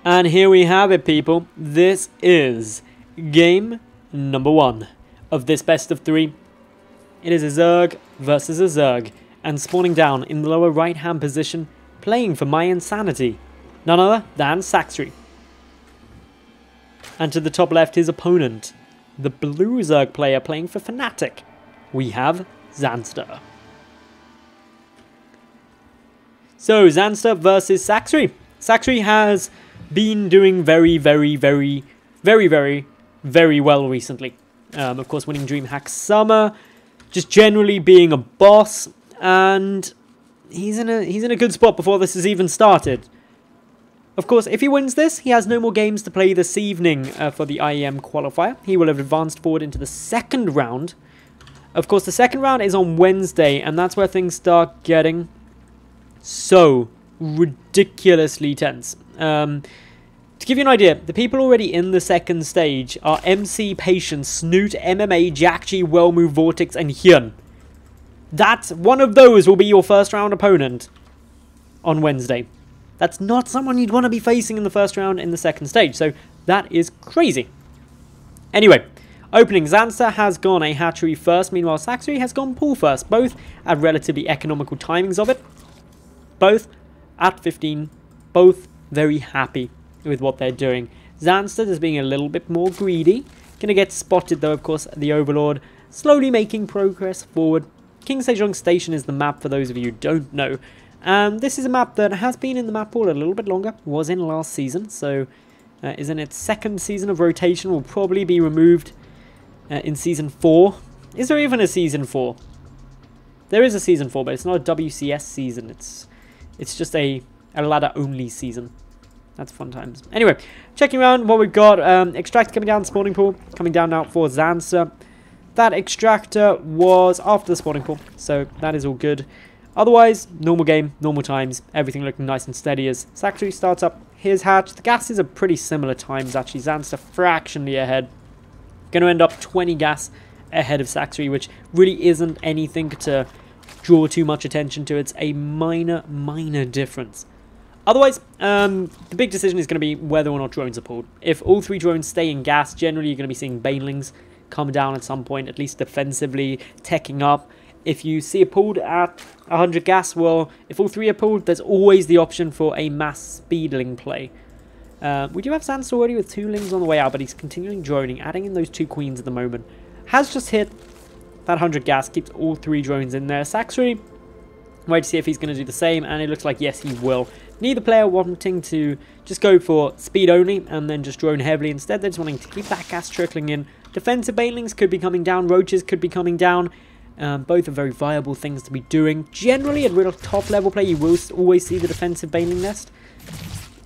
And here we have it, people. This is game number 1 of this best of 3. It is a Zerg versus a Zerg, and spawning down in the lower right hand position, playing for my insanity, none other than Sacscri. And to the top left, his opponent, the blue Zerg player playing for Fnatic. We have Zanster. So, Zanster versus Sacscri. Sacscri has been doing very well recently. Of course, winning DreamHack Summer, just generally being a boss, and he's in a good spot before this has even started. Of course, if he wins this, he has no more games to play this evening for the IEM qualifier. He will have advanced forward into the second round. Of course, the second round is on Wednesday, and that's where things start getting so ridiculously tense. To give you an idea, the people already in the second stage are MC, Patience, Snoot, MMA, Jack G, Wellmove, Vortex, and Hyun. That one of those will be your first round opponent on Wednesday. That's not someone you'd want to be facing in the first round in the second stage, so that is crazy. Anyway, opening, Zanster has gone a hatchery first, meanwhile Sacscri has gone pool first, both at relatively economical timings of it, both at 15, both very happy with what they're doing. Zanster is being a little bit more greedy, gonna get spotted though, of course, the Overlord, slowly making progress forward. King Sejong Station is the map for those of you who don't know. This is a map that has been in the map pool a little bit longer, was in last season, so is in its second season of rotation, will probably be removed in Season 4. Is there even a Season 4? There is a Season 4, but it's not a WCS season, it's just a ladder-only season. That's fun times. Anyway, checking around what we've got, Extractor coming down, spawning pool, coming down now for Zanster. That Extractor was after the spawning pool, so that is all good. Otherwise, normal game, normal times, everything looking nice and steady as Sacscri starts up his hatch. The gases are pretty similar times, actually. Zanster fractionally ahead. Going to end up 20 gas ahead of Sacscri, which really isn't anything to draw too much attention to. It's a minor difference. Otherwise, the big decision is going to be whether or not drones are pulled. If all 3 drones stay in gas, generally you're going to be seeing banelings come down at some point, at least defensively, teching up. If you see it pulled at 100 gas, well, if all 3 are pulled, there's always the option for a mass speedling play. We do have Zanster already with 2 lings on the way out, but he's continuing droning, adding in those 2 queens at the moment. Has just hit that 100 gas, keeps all 3 drones in there. Sacscri, wait to see if he's going to do the same, and it looks like yes, he will. Neither player wanting to just go for speed only and then just drone heavily. Instead, they're just wanting to keep that gas trickling in. Defensive banelings could be coming down, roaches could be coming down. Both are very viable things to be doing. Generally, at real top level play, you will always see the defensive baneling nest.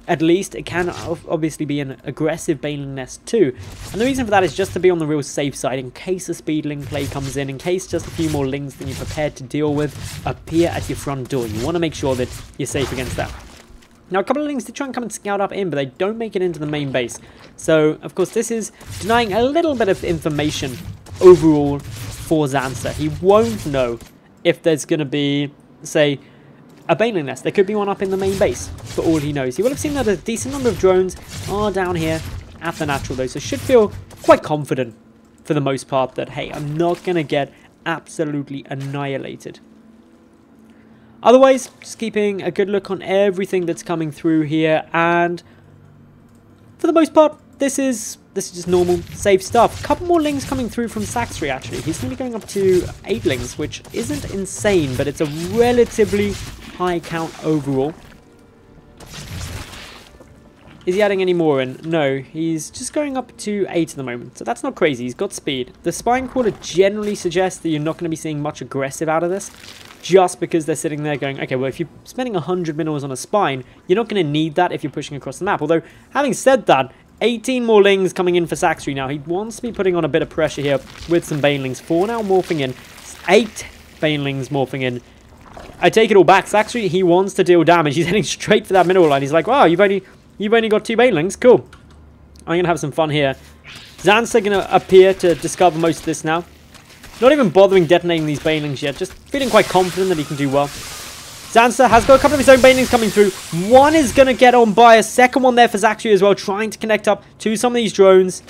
At least, it can obviously be an aggressive baneling nest too. And the reason for that is just to be on the real safe side in case a speedling play comes in case just a few more lings than you're prepared to deal with appear at your front door. You want to make sure that you're safe against that. Now, a couple of lings did try and come and scout up in, but they don't make it into the main base. So, of course, this is denying a little bit of information overall for Zanster. He won't know if there's going to be, say, a baneling nest. There could be one up in the main base, for all he knows. He will have seen that a decent number of drones are down here at the natural, though, so should feel quite confident for the most part that, hey, I'm not going to get absolutely annihilated. Otherwise, just keeping a good look on everything that's coming through here, and for the most part, this is just normal, safe stuff. A couple more lings coming through from Sacscri, actually. He's going to be going up to 8 lings, which isn't insane, but it's a relatively high count overall. Is he adding any more in? No, he's just going up to 8 at the moment, so that's not crazy. He's got speed. The Spine Quarter generally suggests that you're not going to be seeing much aggressive out of this, just because they're sitting there going, okay, well, if you're spending 100 minerals on a Spine, you're not going to need that if you're pushing across the map. Although, having said that, 18 more lings coming in for Sacscri now. He wants to be putting on a bit of pressure here with some banelings. 4 now morphing in. 8 banelings morphing in. I take it all back. Sacscri, he wants to deal damage. He's heading straight for that mineral line. He's like, wow, you've only got 2 banelings. Cool. I'm going to have some fun here. Zanster going to appear to discover most of this now. Not even bothering detonating these banelings yet. Just feeling quite confident that he can do well. Zanster has got a couple of his own banelings coming through. One is going to get on by. A second one there for Sacscri as well, trying to connect up to some of these drones.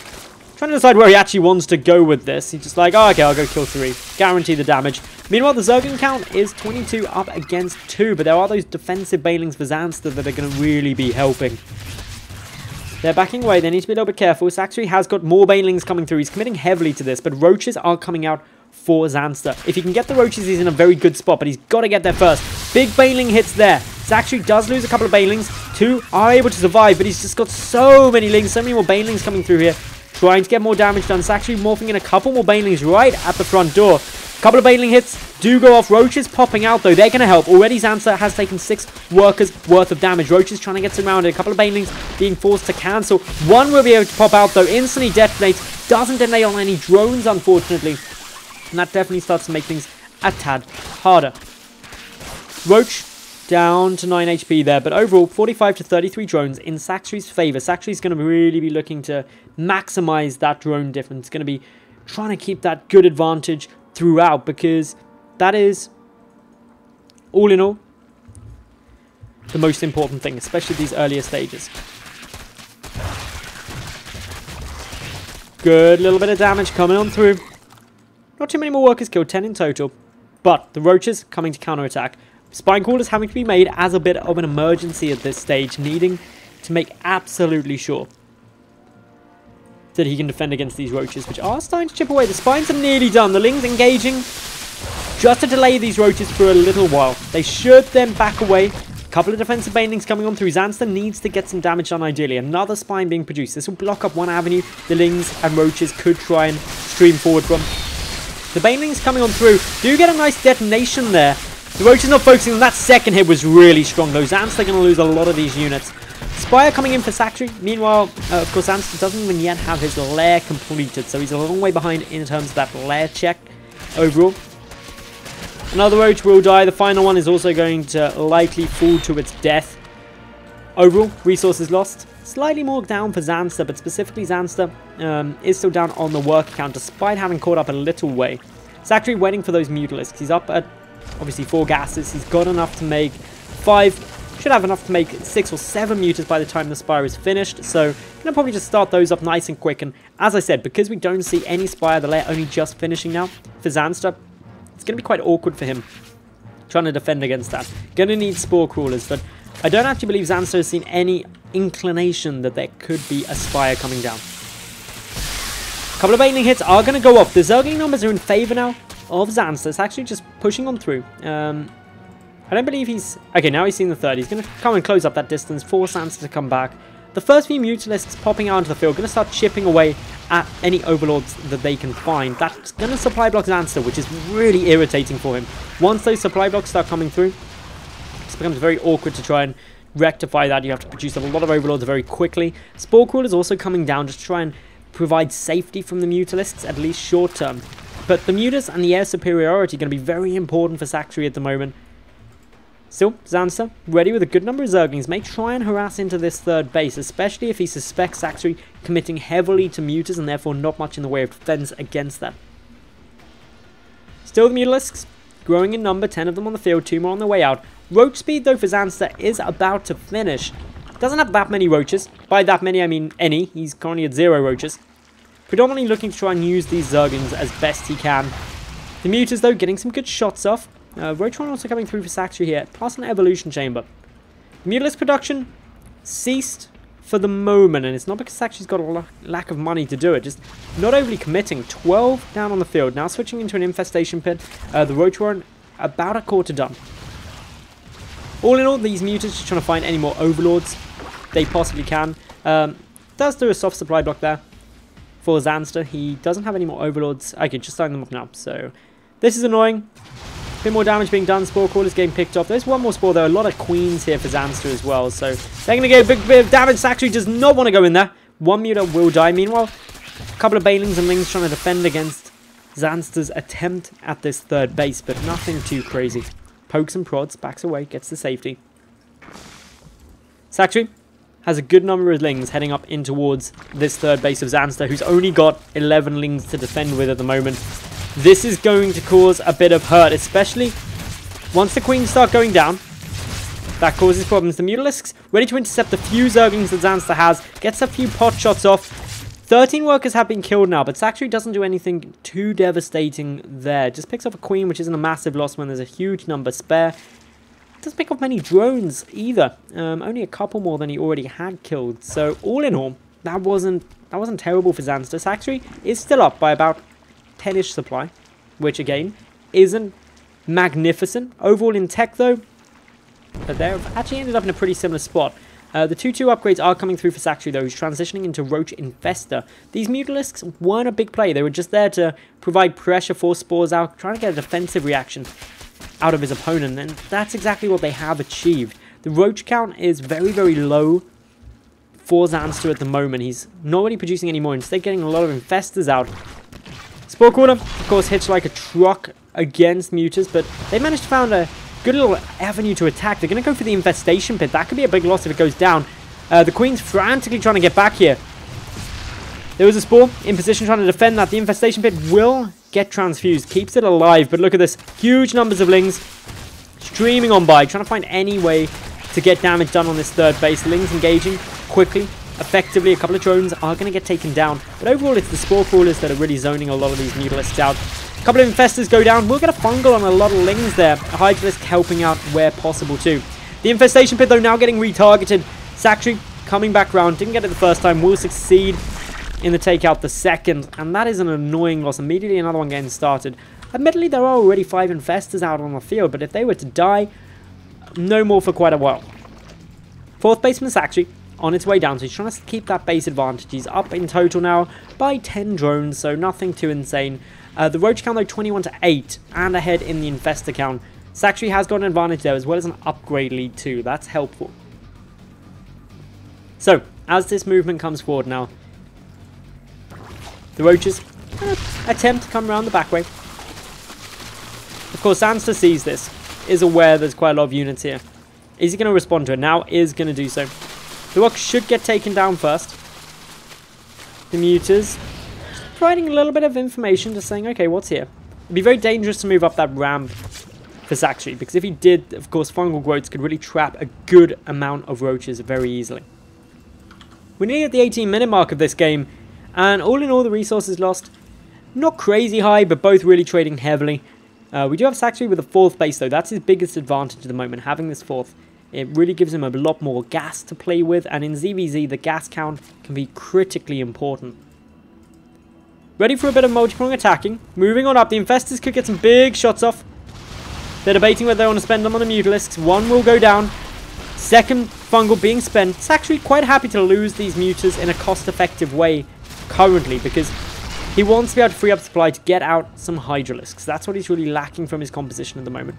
Trying to decide where he actually wants to go with this. He's just like, oh, okay, I'll go kill 3. Guarantee the damage. Meanwhile, the Zergling count is 22 up against 2, but there are those defensive banelings for Zanster that are going to really be helping. They're backing away. They need to be a little bit careful. Sacscri has got more banelings coming through. He's committing heavily to this, but roaches are coming out for Zanster. If he can get the roaches, he's in a very good spot, but he's got to get there first. Big baneling hits there. Sacscri does lose a couple of banelings. 2 are able to survive, but he's just got so many lings, so many more banelings coming through here. Trying to get more damage done. Sacscri morphing in a couple more banelings right at the front door. Couple of baneling hits do go off. Roaches popping out though. They're going to help. Already Zanster has taken 6 workers worth of damage. Roaches trying to get surrounded. A couple of banelings being forced to cancel. One will be able to pop out though. Instantly detonates. Doesn't detonate on any drones unfortunately. And that definitely starts to make things a tad harder. Roach down to 9 HP there, but overall 45 to 33 drones in Sacscri's favor. Sacscri's going to really be looking to maximize that drone difference. Going to be trying to keep that good advantage throughout, because that is, all in all, the most important thing, especially these earlier stages. Good little bit of damage coming on through. Not too many more workers killed, 10 in total, but the roaches coming to counterattack. Spine Crawlers having to be made as a bit of an emergency at this stage, needing to make absolutely sure that he can defend against these roaches, which are starting to chip away. The spines are nearly done. The lings engaging just to delay these roaches for a little while. They should then back away. A couple of defensive banelings coming on through. Zanster needs to get some damage done ideally. Another spine being produced. This will block up one avenue the lings and roaches could try and stream forward from. The banelings coming on through do get a nice detonation there. The roaches not focusing on that second hit was really strong though. Zanster going to lose a lot of these units. Spire coming in for Sacscri. Meanwhile, of course, Zanster doesn't even yet have his lair completed, so he's a long way behind in terms of that lair check overall. Another roach will die. The final one is also going to likely fall to its death. Overall, resources lost. Slightly more down for Zanster, but specifically Zanster is still down on the work count despite having caught up a little way. Sacscri waiting for those Mutalisks. He's up at obviously 4 gases. He's got enough to make 5, should have enough to make 6 or 7 mutas by the time the Spire is finished. So, gonna probably just start those up nice and quick. And as I said, because we don't see any Spire, the layer only just finishing now for Zanster, it's gonna be quite awkward for him trying to defend against that. Gonna need Spore Crawlers, but I don't actually believe Zanster has seen any inclination that there could be a Spire coming down. A couple of baneling hits are going to go off. The Zergling numbers are in favor now of Zanster. It's actually just pushing on through. I don't believe he's... Okay, now he's seen the third. He's going to come and close up that distance, force Zanster to come back. The first few Mutalisks popping out into the field, going to start chipping away at any Overlords that they can find. That's going to supply block Zanster, which is really irritating for him. Once those supply blocks start coming through, it becomes very awkward to try and rectify that. You have to produce a lot of Overlords very quickly. Spore Crawler is also coming down just to try and provide safety from the Mutalisks, at least short term. But the Mutas and the air superiority are going to be very important for Sacscri at the moment. Still, Zanster, ready with a good number of Zerglings, may try and harass into this third base, especially if he suspects Sacscri committing heavily to Mutas and therefore not much in the way of defense against that. Still the Mutalisks, growing in number, 10 of them on the field, 2 more on the way out. Roach speed, though, for Zanster is about to finish. Doesn't have that many roaches. By that many, I mean any. He's currently at 0 roaches. Predominantly looking to try and use these Zerglings as best he can. The Mutas, though, getting some good shots off. Roachron also coming through for Sacscri here, plus an Evolution Chamber. Mutalisk production ceased for the moment, and it's not because Sacscri's got a lack of money to do it, just not overly committing. 12 down on the field, now switching into an Infestation Pit. The Roachron about a quarter done. All in all, these Mutas just trying to find any more Overlords they possibly can. Does do a soft supply block there for Zanster. He doesn't have any more Overlords. Okay, just starting them off now, so this is annoying. A bit more damage being done. Spore Crawler's getting picked off. There's one more Spore though. A lot of Queens here for Zanster as well. So they're going to get a big bit of damage. Sacscri does not want to go in there. One Muta will die. Meanwhile, a couple of Banelings and Lings trying to defend against Zanster's attempt at this third base. But nothing too crazy. Pokes and prods. Backs away. Gets the safety. Sacscri has a good number of Lings heading up in towards this third base of Zanster, who's only got 11 Lings to defend with at the moment. This is going to cause a bit of hurt, especially once the Queens start going down. That causes problems. The Mutalisks ready to intercept the few Zerglings that Zanster has. Gets a few pot shots off. 13 workers have been killed now, but Sacscri doesn't do anything too devastating there. Just picks off a queen, which isn't a massive loss when there's a huge number spare. Doesn't pick up many drones either. Only a couple more than he already had killed. So all in all, that wasn't terrible for Zanster. Sacscri is still up by about 10-ish supply, which again isn't magnificent. Overall in tech though, they've actually ended up in a pretty similar spot. The 2-2 upgrades are coming through for Sacscri though, who's transitioning into Roach Infester. These Mutalisks weren't a big play. They were just there to provide pressure, force spores out, trying to get a defensive reaction out of his opponent, and that's exactly what they have achieved. The Roach count is very, very low for Zanster at the moment. He's not really producing any more, instead getting a lot of Infestors out. Spore Crawler, of course, hits like a truck against Mutas, but they managed to find a good little avenue to attack. They're going to go for the Infestation Pit. That could be a big loss if it goes down. The Queen's frantically trying to get back here. There was a Spore in position trying to defend that. The Infestation Pit will get transfused. Keeps it alive. But look at this. Huge numbers of Lings streaming on by. Trying to find any way to get damage done on this third base. Lings engaging quickly, effectively. A couple of drones are going to get taken down. But overall, it's the Spore Crawlers that are really zoning a lot of these Mutalisks out. A couple of Infestors go down. We'll get a Fungal on a lot of Lings there. A Hydralisk helping out where possible too. The Infestation Pit though now getting retargeted. Sacscri coming back round. Didn't get it the first time. Will succeed in the takeout the second. And that is an annoying loss. Immediately another one getting started. Admittedly, there are already 5 Infestors out on the field. But if they were to die, no more for quite a while. 4th baseman Sacscri on its way down. So he's trying to keep that base advantage. He's up in total now by 10 drones. So nothing too insane. The Roach count though 21 to 8 and ahead in the Infestor count. Sacscri has got an advantage there as well as an upgrade lead too. That's helpful. So as this movement comes forward now, the Roaches attempt to come around the back way. Of course, Zanster sees this, is aware there's quite a lot of units here. Is he going to respond to it? Now is going to do so. The Rock should get taken down first. The Mutas providing a little bit of information, just saying, okay, what's here? It'd be very dangerous to move up that ramp for Sacscri, because if he did, of course, Fungal Growths could really trap a good amount of Roaches very easily. We're nearly at the 18-minute mark of this game, and all in all, the resources lost, not crazy high, but both really trading heavily. We do have Sacscri with a 4th base, though. That's his biggest advantage at the moment, having this 4th. It really gives him a lot more gas to play with, and in ZvZ, the gas count can be critically important. Ready for a bit of multi-prong attacking. Moving on up. The Infestors could get some big shots off. They're debating whether they want to spend them on the Mutalisks. One will go down. Second Fungal being spent. Sacscri quite happy to lose these Mutas in a cost-effective way currently, because he wants to be able to free up supply to get out some Hydralisks. That's what he's really lacking from his composition at the moment.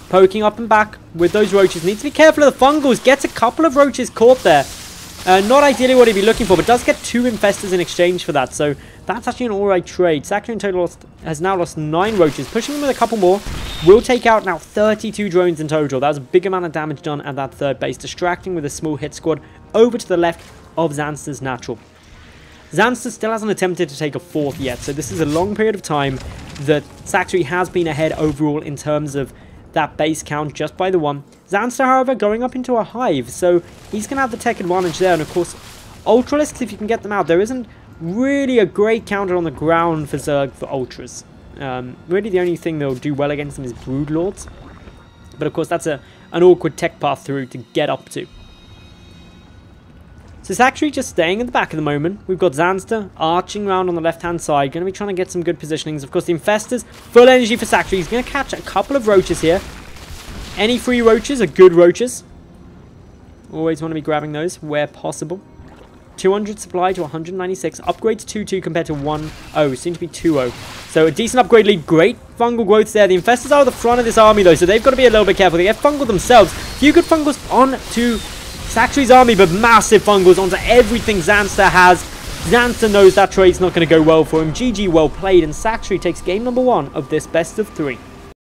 Poking up and back with those Roaches. Needs to be careful of the Fungals. Gets a couple of Roaches caught there. Not ideally what he'd be looking for, but does get 2 Infestors in exchange for that. So that's actually an alright trade. Sacscri in total has now lost 9 Roaches. Pushing him with a couple more. Will take out now 32 drones in total. That was a big amount of damage done at that 3rd base. Distracting with a small hit squad over to the left of Zanster's natural. Zanster still hasn't attempted to take a 4th yet. So this is a long period of time that Sacscri has been ahead overall in terms of that base count just by the 1. Zanster, however, going up into a hive, so he's going to have the tech advantage there. And of course, Ultralisks, if you can get them out, there isn't really a great counter on the ground for Zerg for Ultras. Really the only thing they'll do well against them is Broodlords. But of course, that's an awkward tech path through to get up to. So Sacscri just staying at the back at the moment. We've got Zanster arching around on the left-hand side. Going to be trying to get some good positionings. Of course, the Infestors, full energy for Sacscri. He's going to catch a couple of Roaches here. Any free Roaches are good Roaches. Always want to be grabbing those where possible. 200 supply to 196. Upgrade to 2-2 compared to 1-0. Soon to be 2-0. So a decent upgrade lead. Great Fungal Growths there. The Infestors are at the front of this army, though, so they've got to be a little bit careful. They get Fungal themselves. Few good Fungals on to Sacscri's army, but massive Fungals onto everything Zanster has. Zanster knows that trade's not going to go well for him. GG, well played, and Sacscri takes game number 1 of this best of 3.